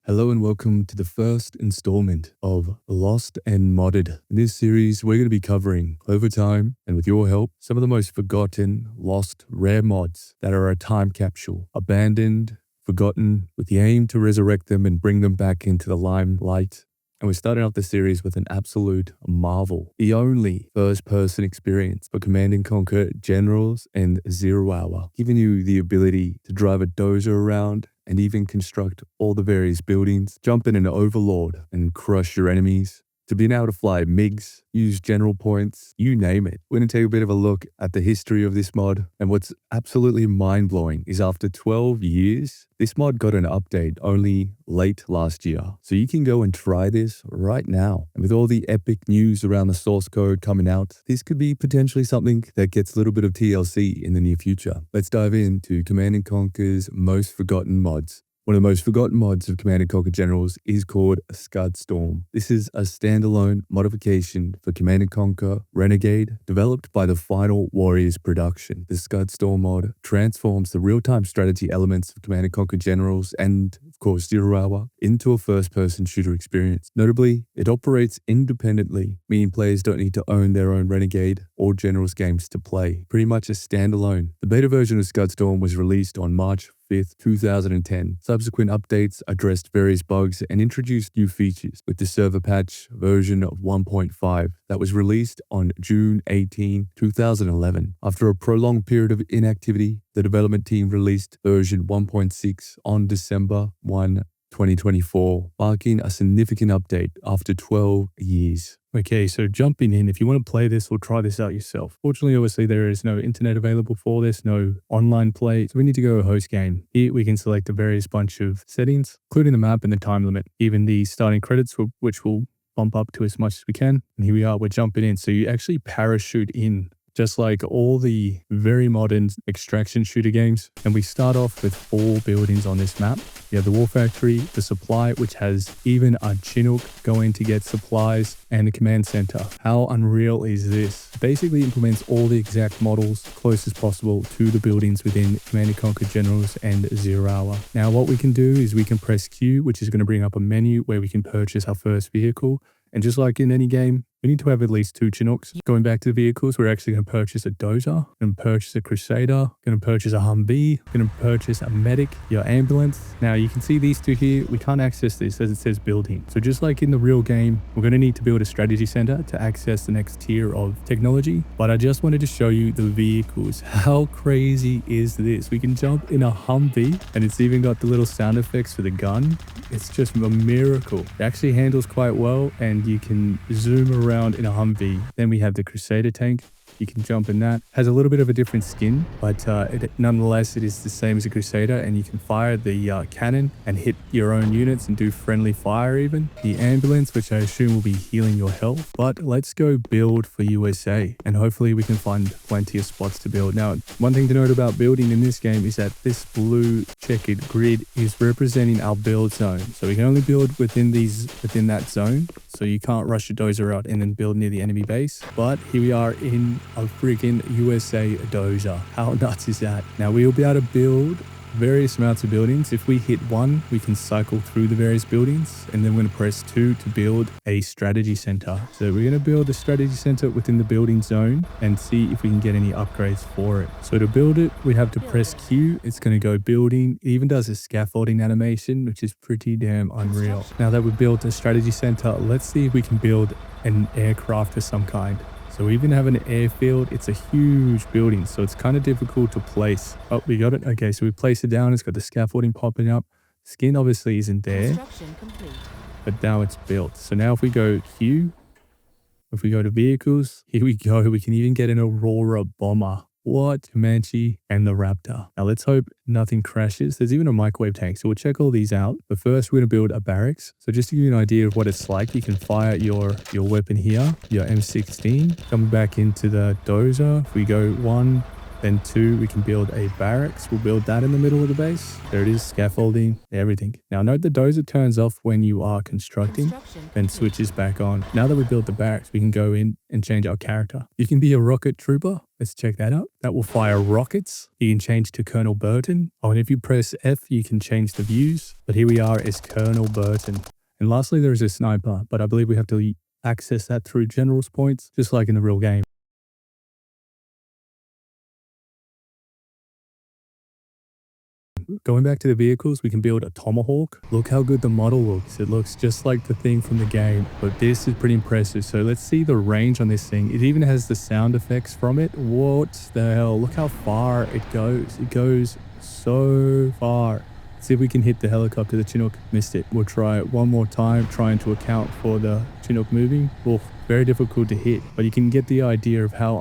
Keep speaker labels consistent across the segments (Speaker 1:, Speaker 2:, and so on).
Speaker 1: Hello and welcome to the first installment of Lost and Modded. In this series, we're going to be covering, over time, and with your help, some of the most forgotten, lost, rare mods that are a time capsule, abandoned, forgotten, with the aim to resurrect them and bring them back into the limelight. And we're starting off the series with an absolute marvel. The only first-person experience for Command & Conquer Generals and Zero Hour, giving you the ability to drive a dozer around and even construct all the various buildings, jump in an Overlord and crush your enemies, to being able to fly MiGs, use general points, you name it. We're going to take a bit of a look at the history of this mod, and what's absolutely mind-blowing is after 12 years, this mod got an update only late last year. So you can go and try this right now. And with all the epic news around the source code coming out, this could be potentially something that gets a little bit of TLC in the near future. Let's dive into Command & Conquer's most forgotten mods. One of the most forgotten mods of Command & Conquer Generals is called Scud Storm. This is a standalone modification for Command & Conquer Renegade, developed by the Final Warriors production. The Scud Storm mod transforms the real-time strategy elements of Command & Conquer Generals and, of course, Zero Hour into a first-person shooter experience. Notably, it operates independently, meaning players don't need to own their own Renegade or Generals games to play. Pretty much a standalone. The beta version of Scud Storm was released on March 5th, 2010. Subsequent updates addressed various bugs and introduced new features, with the server patch version of 1.5 that was released on June 18, 2011. After a prolonged period of inactivity, the development team released version 1.6 on December 1, 2024, marking a significant update after 12 years. Okay, so jumping in, if you want to play this or try this out yourself. Fortunately, obviously, there is no internet available for this, no online play, so we need to go host game. Here, we can select a various bunch of settings, including the map and the time limit, even the starting credits, which we'll bump up to as much as we can. And here we are, we're jumping in. So you actually parachute in, just like all the very modern extraction shooter games. And we start off with 4 buildings on this map. You have the War Factory, the Supply, which has even a Chinook going to get supplies, and the Command Center. How unreal is this? Basically implements all the exact models close as possible to the buildings within Command & Conquer Generals and Zero Hour. Now what we can do is we can press Q, which is going to bring up a menu where we can purchase our first vehicle. And just like in any game, we need to have at least 2 Chinooks. Going back to the vehicles, we're actually going to purchase a dozer, going to purchase a Crusader, going to purchase a Humvee, going to purchase a medic, your ambulance. Now you can see these 2 here. We can't access this as it says building. So just like in the real game, we're going to need to build a strategy center to access the next tier of technology. But I just wanted to show you the vehicles. How crazy is this? We can jump in a Humvee, and it's even got the little sound effects for the gun. It's just a miracle. It actually handles quite well, and you can zoom around in a Humvee. Then we have the Crusader tank. You can jump in that. Has a little bit of a different skin, but nonetheless, it is the same as a Crusader, and you can fire the cannon and hit your own units and do friendly fire even. The ambulance, which I assume will be healing your health. But let's go build for USA, and hopefully we can find plenty of spots to build. Now, one thing to note about building in this game is that this blue checkered grid is representing our build zone. So we can only build within that zone. So you can't rush a dozer out and then build near the enemy base. But here we are in a freaking USA dozer. How nuts is that? Now we will be able to build various amounts of buildings. If we hit 1, we can cycle through the various buildings, and then we're going to press 2 to build a strategy center. So we're going to build a strategy center within the building zone and see if we can get any upgrades for it. So to build it, we have to press Q. It's going to go building. It even does a scaffolding animation, which is pretty damn unreal. Now that we've built a strategy center, let's see if we can build an aircraft of some kind. So we even have an airfield. It's a huge building, so it's kind of difficult to place. Oh, we got it. Okay, so we place it down. It's got the scaffolding popping up. Skin obviously isn't there, but now it's built. So now if we go Q, if we go to vehicles, here we go. We can even get an Aurora bomber. What? Comanche and the Raptor. Now let's hope nothing crashes. There's even a microwave tank, so we'll check all these out. But first we're going to build a barracks. So just to give you an idea of what it's like, you can fire your weapon here, your M16. Coming back into the dozer, if we go 1, Then 2, we can build a barracks. We'll build that in the middle of the base. There it is, scaffolding, everything. Now note the dozer turns off when you are constructing, then switches back on. Now that we built the barracks, we can go in and change our character. You can be a rocket trooper. Let's check that out. That will fire rockets. You can change to Colonel Burton. Oh, and if you press F, you can change the views. But here we are as Colonel Burton. And lastly, there is a sniper, but I believe we have to access that through general's points, just like in the real game. Going back to the vehicles, we can build a Tomahawk. Look how good the model looks. It looks just like the thing from the game, but this is pretty impressive. So let's see the range on this thing. It even has the sound effects from it. What the hell? Look how far it goes. It goes so far. Let's see if we can hit the helicopter. The Chinook missed it. We'll try it one more time, trying to account for the Chinook moving. Oof, very difficult to hit, but you can get the idea of how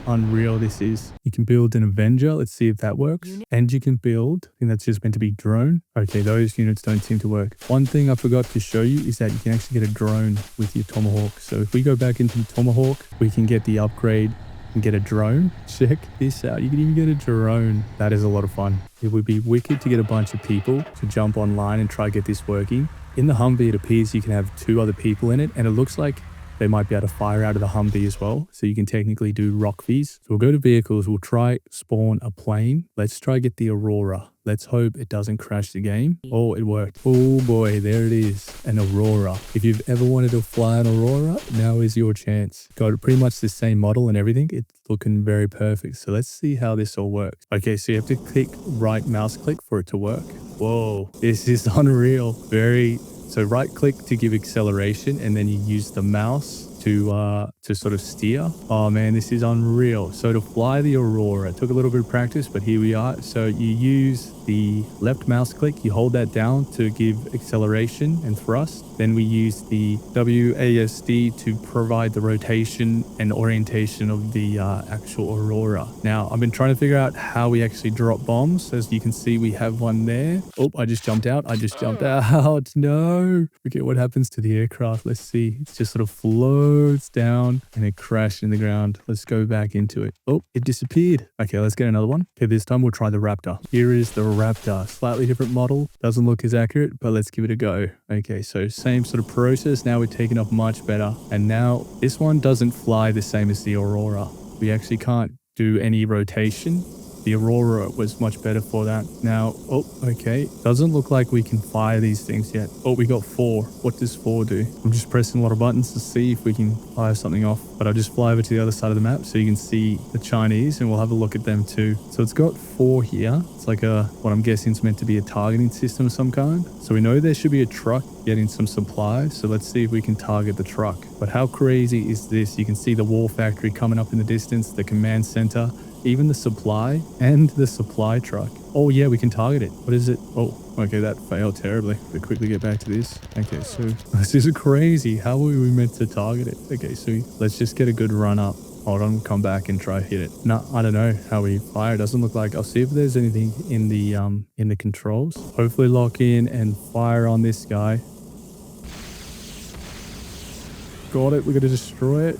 Speaker 1: unreal this is. You can build an Avenger. Let's see if that works. And you can build, I think that's just meant to be drone. Okay, those units don't seem to work. One thing I forgot to show you is that you can actually get a drone with your Tomahawk. So if we go back into the Tomahawk, we can get the upgrade and get a drone. Check this out. You can even get a drone. That is a lot of fun. It would be wicked to get a bunch of people to jump online and try to get this working. In the Humvee, it appears you can have 2 other people in it, and it looks like they might be able to fire out of the Humvee as well. So you can technically do rockvies. So we'll go to vehicles. We'll try spawn a plane. Let's try get the Aurora. Let's hope it doesn't crash the game. Oh, it worked. Oh boy, there it is. An Aurora. If you've ever wanted to fly an Aurora, now is your chance. Got pretty much the same model and everything. It's looking very perfect. So let's see how this all works. Okay, so you have to click right mouse click for it to work. Whoa, this is unreal. So right click to give acceleration, and then you use the mouse to sort of steer. Oh man, this is unreal. So to fly the Aurora, it took a little bit of practice, but here we are. So you use the left mouse click, you hold that down to give acceleration and thrust. Then we use the WASD to provide the rotation and orientation of the actual Aurora. Now, I've been trying to figure out how we actually drop bombs. As you can see, we have one there. Oh, I just jumped out. out. No. Okay, what happens to the aircraft? Let's see. It just sort of floats down and it crashed in the ground. Let's go back into it. Oh, it disappeared. Okay, let's get another one. Okay, this time we'll try the Raptor. Here is the Raptor. Slightly different model. Doesn't look as accurate, but let's give it a go. Okay, so same sort of process. Now we're taking off much better. And now this one doesn't fly the same as the Aurora. We actually can't do any rotation. The Aurora was much better for that. Now, oh, okay. Doesn't look like we can fire these things yet. Oh, we got 4. What does 4 do? I'm just pressing a lot of buttons to see if we can fire something off. But I'll just fly over to the other side of the map so you can see the Chinese, and we'll have a look at them too. So it's got 4 here. It's like what I'm guessing is meant to be a targeting system of some kind. So we know there should be a truck getting some supplies. So let's see if we can target the truck. But how crazy is this? You can see the war factory coming up in the distance, the command center, even the supply and the supply truck. Oh yeah, we can target it. What is it? Oh, okay, that failed terribly. We'll quickly get back to this. Okay, so this is crazy. How were we meant to target it? Okay, so let's just get a good run up. Hold on, come back and try hit it. No, I don't know how we fire. It doesn't look like. I'll see if there's anything in the controls. Hopefully lock in and fire on this guy. Got it. We're gonna destroy it.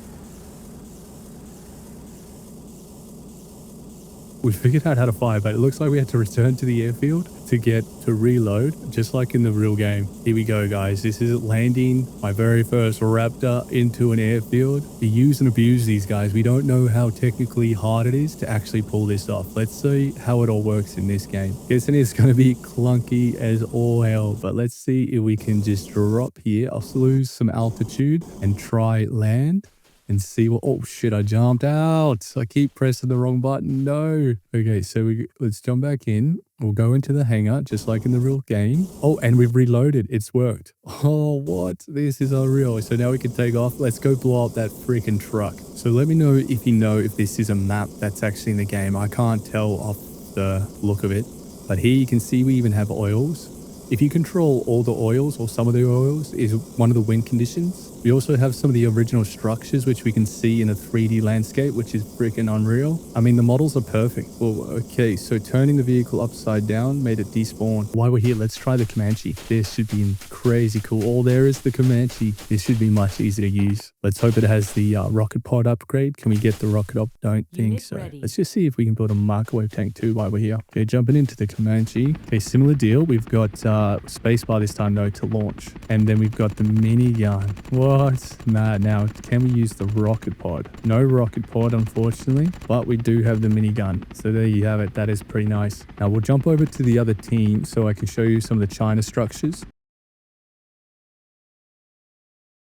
Speaker 1: We figured out how to fire, but it looks like we had to return to the airfield to reload, just like in the real game. Here we go, guys. This is landing my very first Raptor into an airfield. We use and abuse these guys. We don't know how technically hard it is to actually pull this off. Let's see how it all works in this game. Guessing it's going to be clunky as all hell, but let's see if we can just drop here. I'll lose some altitude and try land. And see what, oh shit, I jumped out. I keep pressing the wrong button. No. Okay, so let's jump back in. We'll go into the hangar, just like in the real game. Oh, and we've reloaded. It's worked. Oh, what? This is unreal. So now we can take off. Let's go blow up that freaking truck. So let me know if this is a map that's actually in the game. I can't tell off the look of it. But here you can see we even have oils. If you control all the oils or some of the oils is one of the win conditions. We also have some of the original structures which we can see in a 3D landscape, which is freaking unreal. I mean, the models are perfect. Well, okay, so turning the vehicle upside down made it despawn. While we're here, let's try the Comanche. This should be crazy cool. Oh, there is the Comanche. This should be much easier to use. Let's hope it has the rocket pod upgrade. Can we get the rocket up? Don't think so. Let's just see if we can build a microwave tank too while we're here. Okay, jumping into the Comanche. Okay, similar deal. We've got spacebar this time though to launch. And then we've got the minigun. What? Mad. Now, can we use the rocket pod? No rocket pod, unfortunately, but we do have the minigun. So there you have it. That is pretty nice. Now we'll jump over to the other team so I can show you some of the China structures.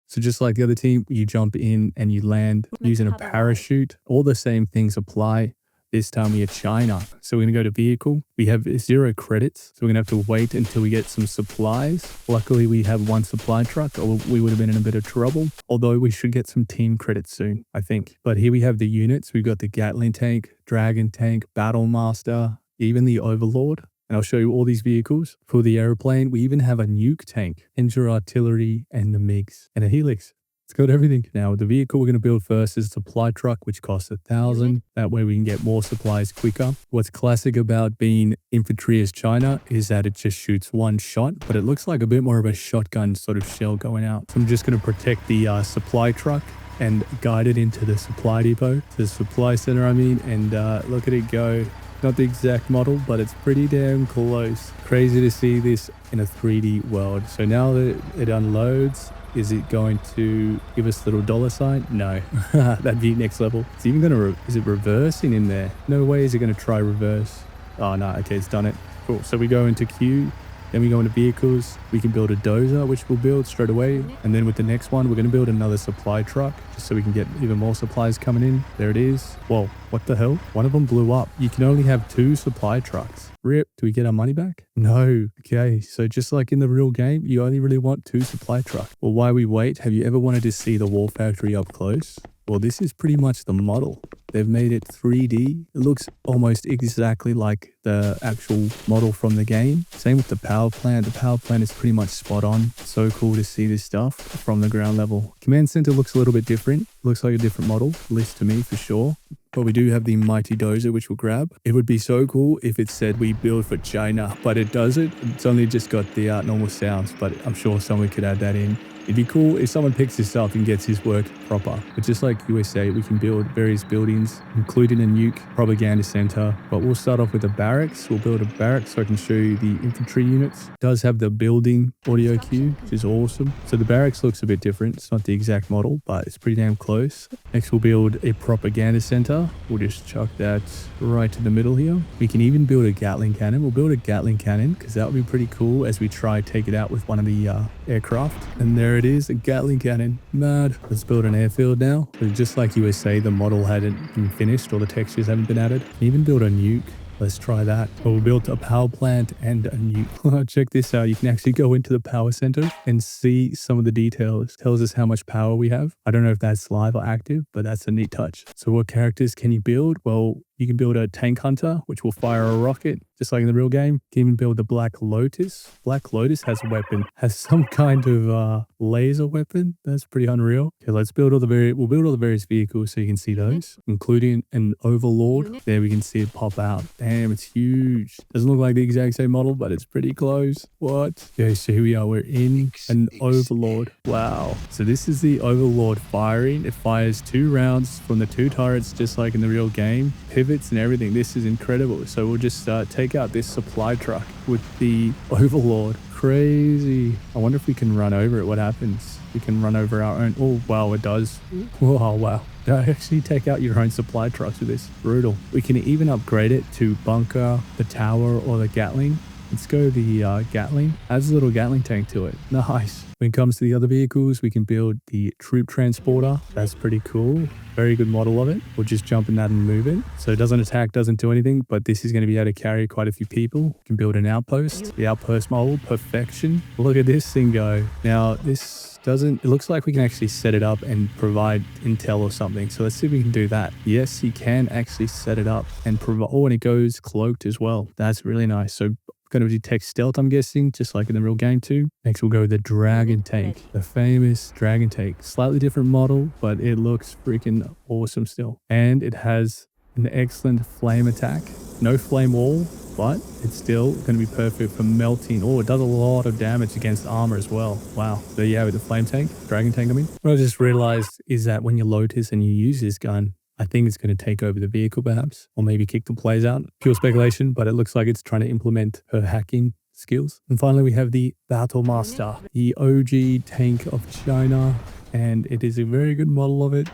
Speaker 1: So just like the other team, you jump in and you land using a parachute. All the same things apply. This time we are China. So we're going to go to vehicle. We have 0 credits. So we're going to have to wait until we get some supplies. Luckily, we have 1 supply truck or we would have been in a bit of trouble. Although we should get some team credits soon, I think. But here we have the units. We've got the Gatling tank, Dragon tank, Battle Master, even the Overlord. And I'll show you all these vehicles. For the airplane, we even have a nuke tank, Injure artillery, and the MiGs, and a helix. It's got everything. Now, the vehicle we're going to build first is a supply truck, which costs 1,000. That way we can get more supplies quicker. What's classic about being infantry as China is that it just shoots 1 shot, but it looks like a bit more of a shotgun sort of shell going out. So I'm just going to protect the supply truck and guide it into the supply depot, the supply center, I mean, and look at it go. Not the exact model, but it's pretty damn close. Crazy to see this in a 3D world. So now that it unloads, is it going to give us a little dollar sign? No, that'd be next level. It's even gonna, is it reversing in there? No way is it gonna try reverse. Oh no, okay, it's done it. Cool, so we go into queue, then we go into vehicles. We can build a dozer, which we'll build straight away. And then with the next one, we're gonna build another supply truck, just so we can get even more supplies coming in. There it is. Whoa, what the hell? One of them blew up. You can only have 2 supply trucks. Rip, do we get our money back? No. Okay, so just like in the real game, you only really want 2 supply trucks. Well, while we wait, have you ever wanted to see the war factory up close? Well, this is pretty much the model. They've made it 3D. It looks almost exactly like the actual model from the game. Same with the power plant. The power plant is pretty much spot on. So cool to see this stuff from the ground level. Command center looks a little bit different. Looks like a different model, at least to me for sure. But we do have the mighty dozer, which we'll grab. It would be so cool if it said we build for China, but it doesn't. It's only just got the normal sounds, but I'm sure someone could add that in. It'd be cool if someone picks this up and gets his work proper. But just like USA, we can build various buildings, including a nuke propaganda center. But we'll start off with a barracks. We'll build a barracks so I can show you the infantry units. It does have the building audio cue, which is awesome. So the barracks looks a bit different. It's not the exact model, but it's pretty damn close. Next, we'll build a propaganda center. We'll just chuck that right to the middle here. We can even build a Gatling cannon. We'll build a Gatling cannon because that would be pretty cool as we try to take it out with one of the aircraft. And there it is, a Gatling cannon. Mad. Let's build an airfield now. So just like USA, the model hadn't been finished or the textures haven't been added. Even build a nuke. Let's try that. Well, we built a power plant and a nuke. Check this out. You can actually go into the power center and see some of the details. Tells us how much power we have. I don't know if that's live or active, but that's a neat touch. So what characters can you build? Well, you can build a tank hunter, which will fire a rocket, just like in the real game. You can even build the Black Lotus. Black Lotus has a weapon, has some kind of laser weapon. That's pretty unreal. Okay, let's build all the we'll build all the various vehicles so you can see those, including an Overlord. There we can see it pop out. Damn, it's huge. Doesn't look like the exact same model, but it's pretty close. What? Okay, so here we are. We're in an Overlord. Wow. So this is the Overlord firing. It fires 2 rounds from the 2 turrets, just like in the real game. Pivots and everything. This is incredible. So we'll just take out this supply truck with the Overlord. Crazy. I wonder if we can run over it. What happens? We can run over our own. Oh, wow, it does. Oh, wow. Actually take out your own supply trucks with this. Brutal. We can even upgrade it to bunker, the tower, or the Gatling. Let's go the Gatling. Adds a little Gatling tank to it. Nice. When it comes to the other vehicles, we can build the troop transporter. That's pretty cool. Very good model of it. We'll just jump in that and move it. So it doesn't attack, doesn't do anything, but this is going to be able to carry quite a few people. We can build an outpost. The outpost model, perfection. Look at this thing go. Now, this doesn't, it looks like we can actually set it up and provide intel or something. So let's see if we can do that. Yes, you can actually set it up and provide, oh, and it goes cloaked as well. That's really nice. So Going to detect stealth, I'm guessing, just like in the real game too. Next, we'll go with the Dragon Tank, the famous Dragon Tank. Slightly different model, but it looks freaking awesome still. And it has an excellent flame attack. No flame wall, but it's still going to be perfect for melting. Oh, it does a lot of damage against armor as well. Wow. So yeah, with the flame tank, Dragon Tank, I mean. What I just realized is that when you load this and you use this gun, I think it's going to take over the vehicle perhaps, or maybe kick the players out. Pure speculation, but it looks like it's trying to implement her hacking skills. And finally, we have the Battle Master, the OG tank of China, and it is a very good model of it.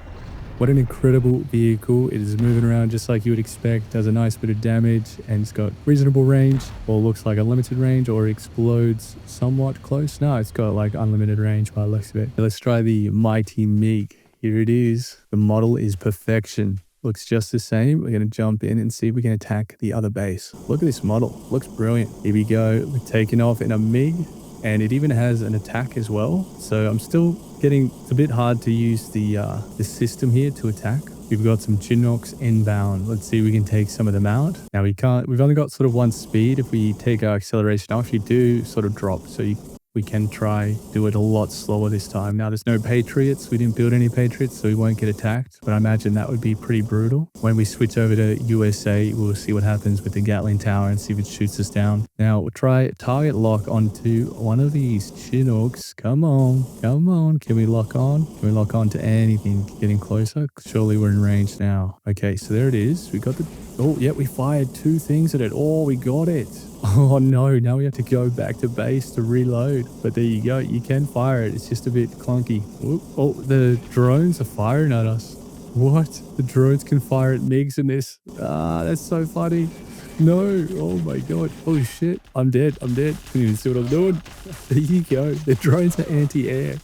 Speaker 1: What an incredible vehicle. It is moving around just like you would expect, does a nice bit of damage, and it's got reasonable range, or looks like unlimited range, or explodes somewhat close. No, it's got like unlimited range by the looks of it. Let's try the mighty MiG. Here it is. The model is perfection. Looks just the same. We're going to jump in and see if we can attack the other base. Look at this model. Looks brilliant. Here we go. We're taking off in a MiG, and it even has an attack as well. So I'm still getting, it's a bit hard to use the system here to attack. We've got some Chinooks inbound. Let's see if we can take some of them out. Now we've only got sort of one speed. If we take our acceleration off, you do sort of drop. So we can try do it a lot slower this time. Now there's no Patriots. We didn't build any Patriots, so we won't get attacked. But I imagine that would be pretty brutal. When we switch over to USA, we'll see what happens with the Gatling Tower and see if it shoots us down. Now we'll try target lock onto one of these Chinooks. Come on, come on. Can we lock on? Can we lock on to anything? Getting closer? Surely we're in range now. Okay, so there it is. We got the, oh yeah, we fired 2 things at it. Oh, we got it. Oh no, now we have to go back to base to reload. But there you go, you can fire it. It's just a bit clunky. Whoop. Oh, the drones are firing at us. What? The drones can fire at MiGs in this? Ah, that's so funny. No, oh my god. Oh shit, I'm dead, I'm dead. Couldn't even see what I'm doing. There you go, the drones are anti-air.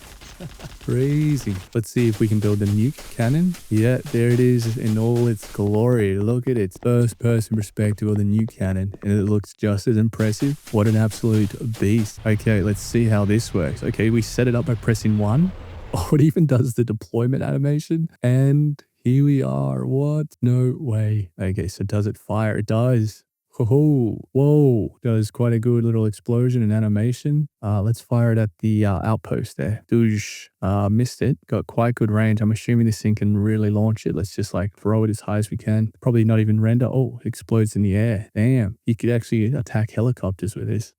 Speaker 1: Crazy. Let's see if we can build the nuke cannon. Yeah, there it is in all its glory. Look at its first person perspective of the nuke cannon, and it looks just as impressive. What an absolute beast. Okay, let's see how this works. Okay, we set it up by pressing 1. Oh, it even does the deployment animation, and here we are. What? No way. Okay, so does it fire? It does. Oh, whoa, does quite a good little explosion and animation. Let's fire it at the outpost there. Douche. Missed it. Got quite good range. I'm assuming this thing can really launch it. Let's just like throw it as high as we can. Probably not even render. Oh, it explodes in the air. Damn. You could actually attack helicopters with this.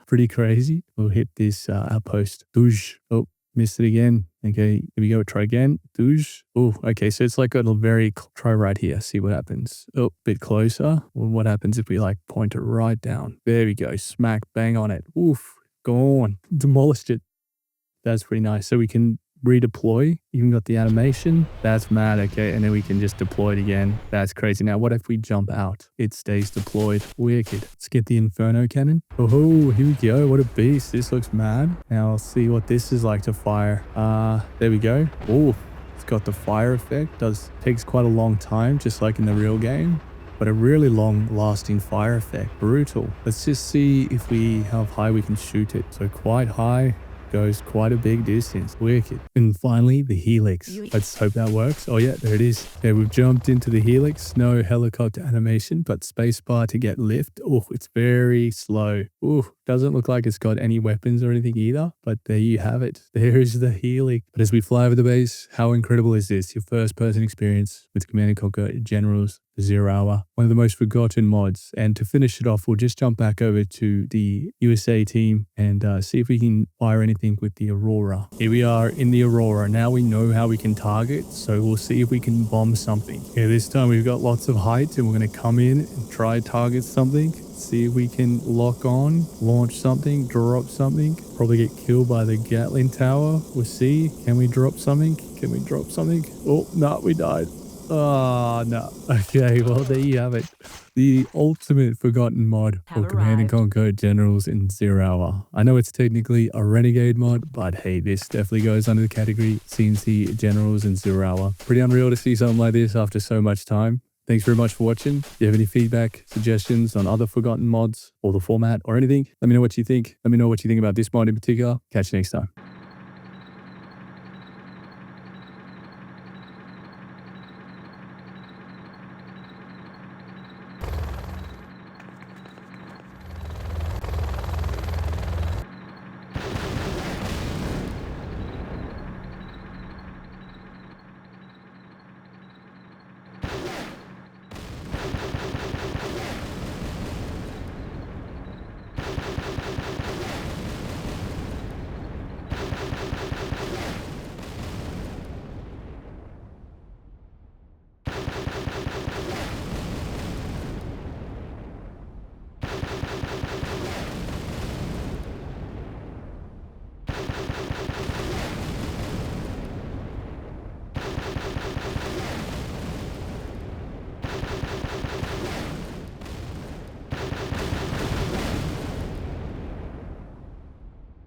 Speaker 1: Pretty crazy. We'll hit this outpost. Douche. Oh, missed it again. Okay, here we go. Try again. Douche. Oh, okay. So it's like a very, try right here. See what happens. Oh, bit closer. Well, what happens if we like point it right down? There we go. Smack bang on it. Oof. Gone. Demolished it. That's pretty nice. So we can redeploy. Even got the animation. That's mad. Okay. And then we can just deploy it again. That's crazy. Now, what if we jump out? It stays deployed. Wicked. Let's get the Inferno cannon. Oh, here we go. What a beast. This looks mad. Now I'll see what this is like to fire. There we go. Oh, it's got the fire effect. Takes quite a long time, just like in the real game. But a really long lasting fire effect. Brutal. Let's just see how high we can shoot it. So quite high. Goes quite a big distance. Wicked. And finally, the Helix. Let's hope that works. Oh yeah, there it is. Okay, we've jumped into the Helix. No helicopter animation, but spacebar to get lift. Oh, it's very slow. Oh, doesn't look like it's got any weapons or anything either, but there you have it. There's the Helix. But as we fly over the base, how incredible is this? Your first person experience with Command & Conquer Generals, the 0 Hour, one of the most forgotten mods. And to finish it off, we'll just jump back over to the USA team and see if we can fire anything with the Aurora. Here we are in the Aurora. Now we know how we can target, so we'll see if we can bomb something. Okay, this time we've got lots of height and we're going to come in and try target something. See if we can lock on, launch something, drop something. Probably get killed by the Gatling Tower. We'll see. Can we drop something? Can we drop something? Oh, no, we died. Oh, no. Okay, well, there you have it. The ultimate forgotten mod for Command & Conquer Generals in 0 Hour. I know it's technically a Renegade mod, but hey, this definitely goes under the category CNC Generals in 0 Hour. Pretty unreal to see something like this after so much time. Thanks very much for watching. If you have any feedback, suggestions on other forgotten mods or the format or anything, let me know what you think. Let me know what you think about this mod in particular. Catch you next time.